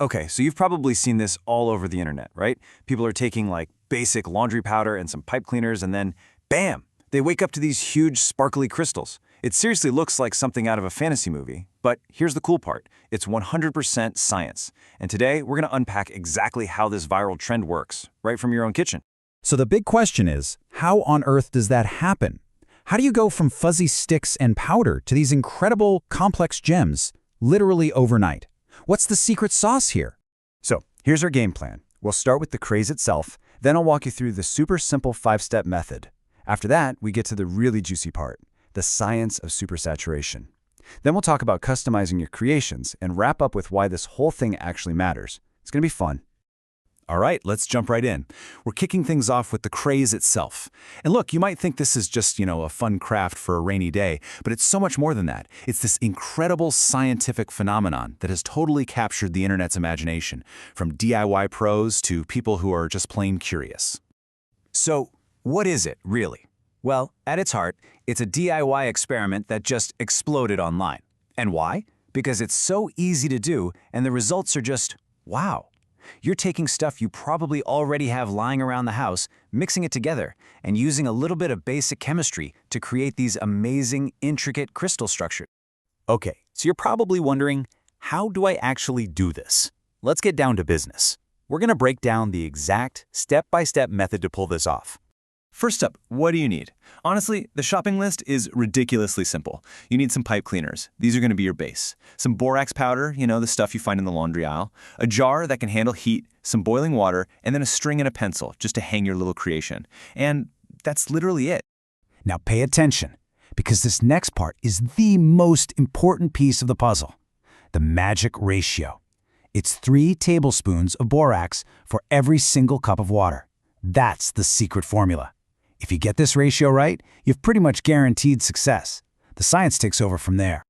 Okay, so you've probably seen this all over the internet, right? People are taking like basic laundry powder and some pipe cleaners and then, bam, they wake up to these huge sparkly crystals. It seriously looks like something out of a fantasy movie, but here's the cool part. It's 100% science. And today, we're going to unpack exactly how this viral trend works, right from your own kitchen. So the big question is, how on earth does that happen? How do you go from fuzzy sticks and powder to these incredible, complex gems, literally overnight? What's the secret sauce here? So here's our game plan. We'll start with the craze itself, then I'll walk you through the super simple 5-step method. After that, we get to the really juicy part, the science of supersaturation. Then we'll talk about customizing your creations and wrap up with why this whole thing actually matters. It's going to be fun. All right, let's jump right in. We're kicking things off with the craze itself. And look, you might think this is just, a fun craft for a rainy day, but it's so much more than that. It's this incredible scientific phenomenon that has totally captured the internet's imagination, from DIY pros to people who are just plain curious. So, what is it, really? Well, at its heart, it's a DIY experiment that just exploded online. And why? Because it's so easy to do, and the results are just, wow. You're taking stuff you probably already have lying around the house, mixing it together, and using a little bit of basic chemistry to create these amazing, intricate crystal structures. Okay, so you're probably wondering, how do I actually do this? Let's get down to business. We're going to break down the exact step-by-step method to pull this off. First up, what do you need? Honestly, the shopping list is ridiculously simple. You need some pipe cleaners. These are going to be your base. Some borax powder, the stuff you find in the laundry aisle. A jar that can handle heat, some boiling water, and then a string and a pencil just to hang your little creation. And that's literally it. Now pay attention, because this next part is the most important piece of the puzzle, the magic ratio. It's 3 tablespoons of borax for every single cup of water. That's the secret formula. If you get this ratio right, you've pretty much guaranteed success. The science takes over from there.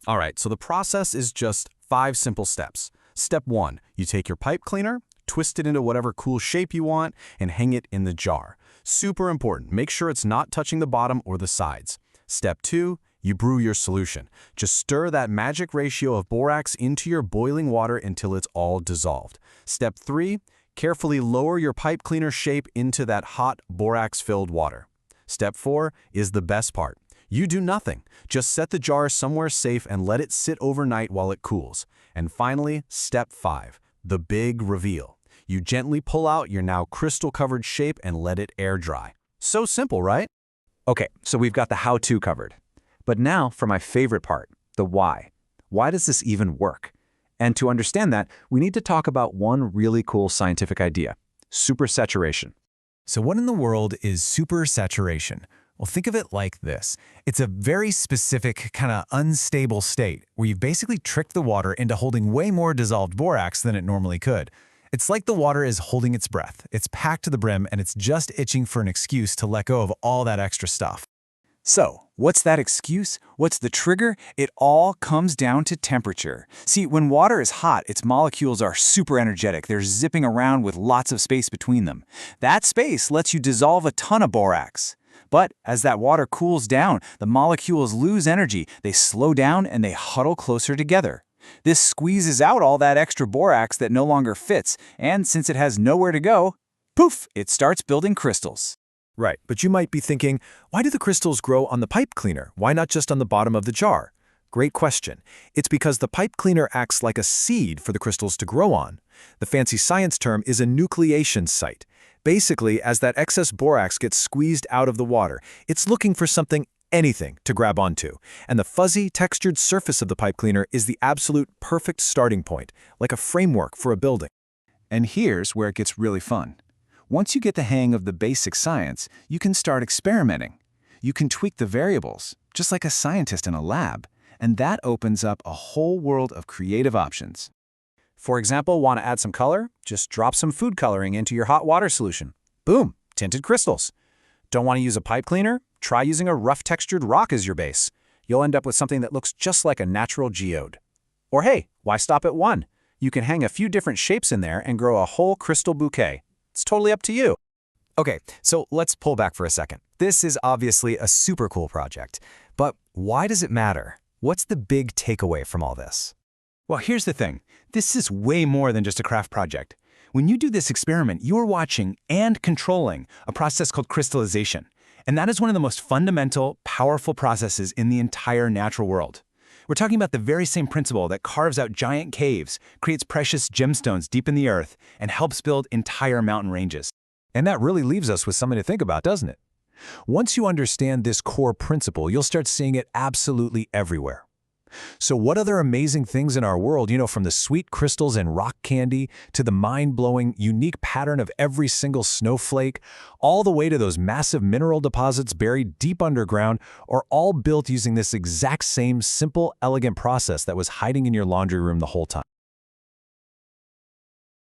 All right, so the process is just 5 simple steps. Step 1, you take your pipe cleaner, twist it into whatever cool shape you want, and hang it in the jar. Super important, make sure it's not touching the bottom or the sides. Step 2, you brew your solution. Just stir that magic ratio of borax into your boiling water until it's all dissolved. Step 3, carefully lower your pipe cleaner shape into that hot, borax-filled water. Step 4 is the best part. You do nothing. Just set the jar somewhere safe and let it sit overnight while it cools. And finally, Step 5, the big reveal. You gently pull out your now crystal-covered shape and let it air dry. So simple, right? Okay, so we've got the how-to covered. But now for my favorite part, the why. Why does this even work? And to understand that, we need to talk about one really cool scientific idea, supersaturation. So what in the world is supersaturation? Well, think of it like this. It's a very specific, kind of unstable state where you've basically tricked the water into holding way more dissolved borax than it normally could. It's like the water is holding its breath. It's packed to the brim, and it's just itching for an excuse to let go of all that extra stuff. So, what's that excuse? What's the trigger? It all comes down to temperature. See, when water is hot, its molecules are super energetic. They're zipping around with lots of space between them. That space lets you dissolve a ton of borax. But as that water cools down, the molecules lose energy. They slow down and they huddle closer together. This squeezes out all that extra borax that no longer fits, and since it has nowhere to go, poof, it starts building crystals. Right, but you might be thinking, why do the crystals grow on the pipe cleaner? Why not just on the bottom of the jar? Great question. It's because the pipe cleaner acts like a seed for the crystals to grow on. The fancy science term is a nucleation site. Basically, as that excess borax gets squeezed out of the water, it's looking for anything to grab onto. And the fuzzy, textured surface of the pipe cleaner is the absolute perfect starting point, like a framework for a building. And here's where it gets really fun. Once you get the hang of the basic science, you can start experimenting. You can tweak the variables, just like a scientist in a lab, and that opens up a whole world of creative options. For example, want to add some color? Just drop some food coloring into your hot water solution. Boom, tinted crystals. Don't want to use a pipe cleaner? Try using a rough textured rock as your base. You'll end up with something that looks just like a natural geode. Or hey, why stop at one? You can hang a few different shapes in there and grow a whole crystal bouquet. It's totally up to you. Okay, so let's pull back for a second. This is obviously a super cool project, but why does it matter? What's the big takeaway from all this? Well, here's the thing. This is way more than just a craft project. When you do this experiment, you are watching and controlling a process called crystallization. And that is one of the most fundamental, powerful processes in the entire natural world. We're talking about the very same principle that carves out giant caves, creates precious gemstones deep in the earth, and helps build entire mountain ranges. And that really leaves us with something to think about, doesn't it? Once you understand this core principle, you'll start seeing it absolutely everywhere. So what other amazing things in our world, from the sweet crystals and rock candy to the mind-blowing, unique pattern of every single snowflake, all the way to those massive mineral deposits buried deep underground, are all built using this exact same simple, elegant process that was hiding in your laundry room the whole time.